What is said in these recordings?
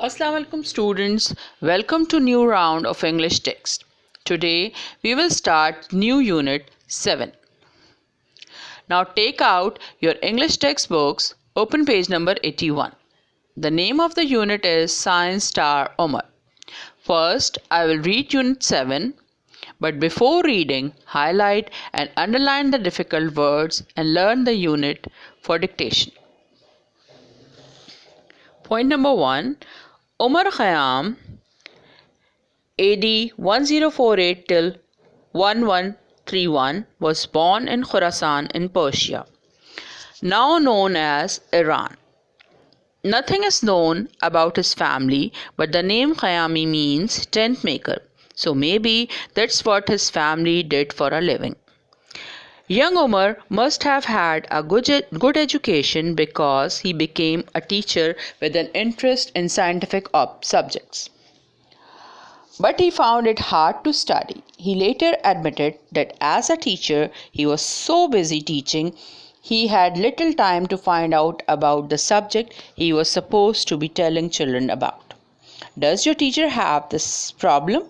Assalamu alaikum students, welcome to new round of English text. Today we will start new unit 7. Now take out your English textbooks, open page number 81. The name of the unit is Science Star Omar. First I will read unit 7, but before reading, highlight and underline the difficult words and learn the unit for dictation. Point number 1, Omar Khayyam AD 1048 till 1131 was born in Khorasan in Persia, now known as Iran. Nothing is known about his family, but the name Khayyami means tent maker, so maybe that's what his family did for a living. Young Omar must have had a good education because he became a teacher with an interest in scientific subjects. But he found it hard to study. He later admitted that as a teacher, he was so busy teaching, he had little time to find out about the subject he was supposed to be telling children about. Does your teacher have this problem?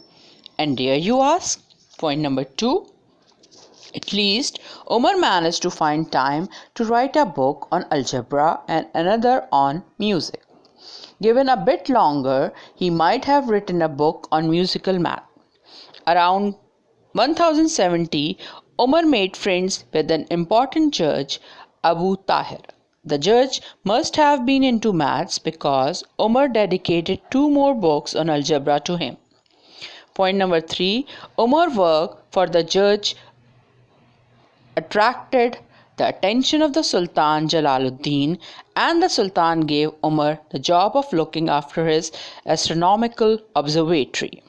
And dare you ask? Point number 2. At least Omar managed to find time to write a book on algebra and another on music. Given a bit longer, he might have written a book on musical math. Around 1070, Omar made friends with an important judge, Abu Tahir. The judge must have been into maths because Omar dedicated 2 more books on algebra to him. Point number 3, Omar's work for the judge attracted the attention of the Sultan Jalaluddin, and the Sultan gave Omar the job of looking after his astronomical observatory.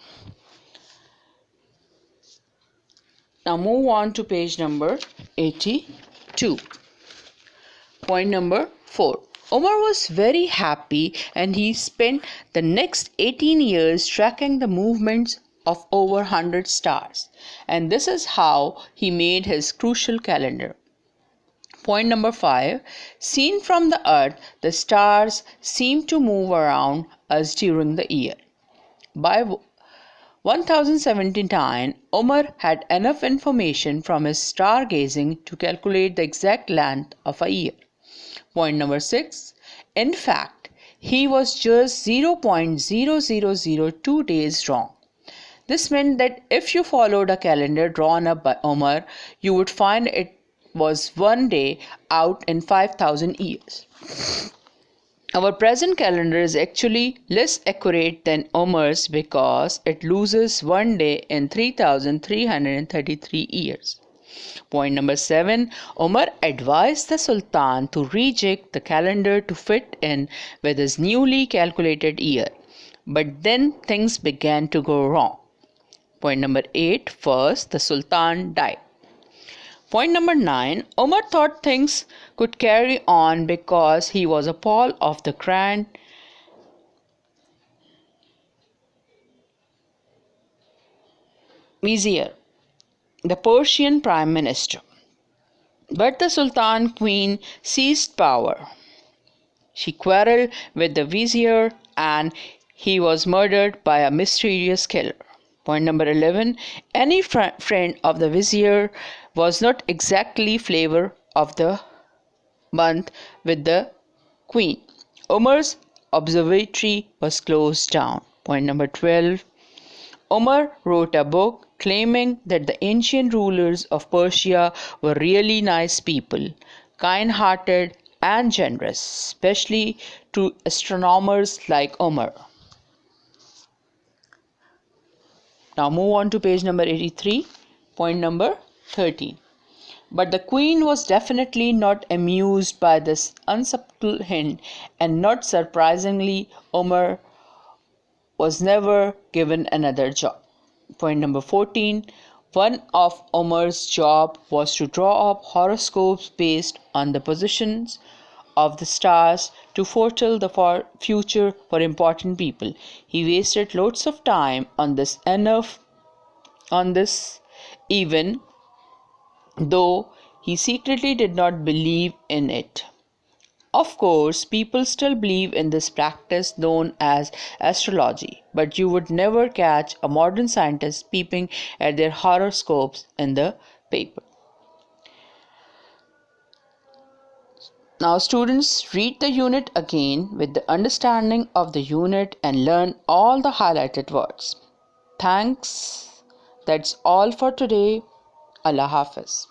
Now move on to page number 82. Point number 4. Omar was very happy and he spent the next 18 years tracking the movements of over 100 stars, and this is how he made his crucial calendar. Point number 5. Seen from the earth, the stars seem to move around us during the year. By 1079, Omar had enough information from his stargazing to calculate the exact length of a year. Point number 6. In fact, he was just 0.0002 days wrong. This meant that if you followed a calendar drawn up by Omar, you would find it was one day out in 5,000 years. Our present calendar is actually less accurate than Omar's because it loses one day in 3,333 years. Point number 7. Omar advised the Sultan to rejig the calendar to fit in with his newly calculated year. But then things began to go wrong. Point number 8. First, the Sultan died. Point number 9. Omar thought things could carry on because he was a Paul of the Grand Vizier, the Persian Prime Minister. But the Sultan Queen seized power. She quarreled with the Vizier and he was murdered by a mysterious killer. Point number 11. Any friend of the Vizier was not exactly flavor of the month with the Queen. Omar's observatory was closed down. Point number 12. Omar wrote a book claiming that the ancient rulers of Persia were really nice people, kind-hearted and generous, especially to astronomers like Omar. Now move on to page number 83, point number 13. But the Queen was definitely not amused by this unsubtle hint, and not surprisingly, Omar was never given another job. Point number 14. One of Omar's job was to draw up horoscopes based on the positions of the stars to foretell the future for important people. He wasted lots of time on this even though he secretly did not believe in it. Of course, people still believe in this practice known as astrology, but you would never catch a modern scientist peeping at their horoscopes in the paper. Now, students, read the unit again with the understanding of the unit and learn all the highlighted words. Thanks. That's all for today. Allah Hafiz.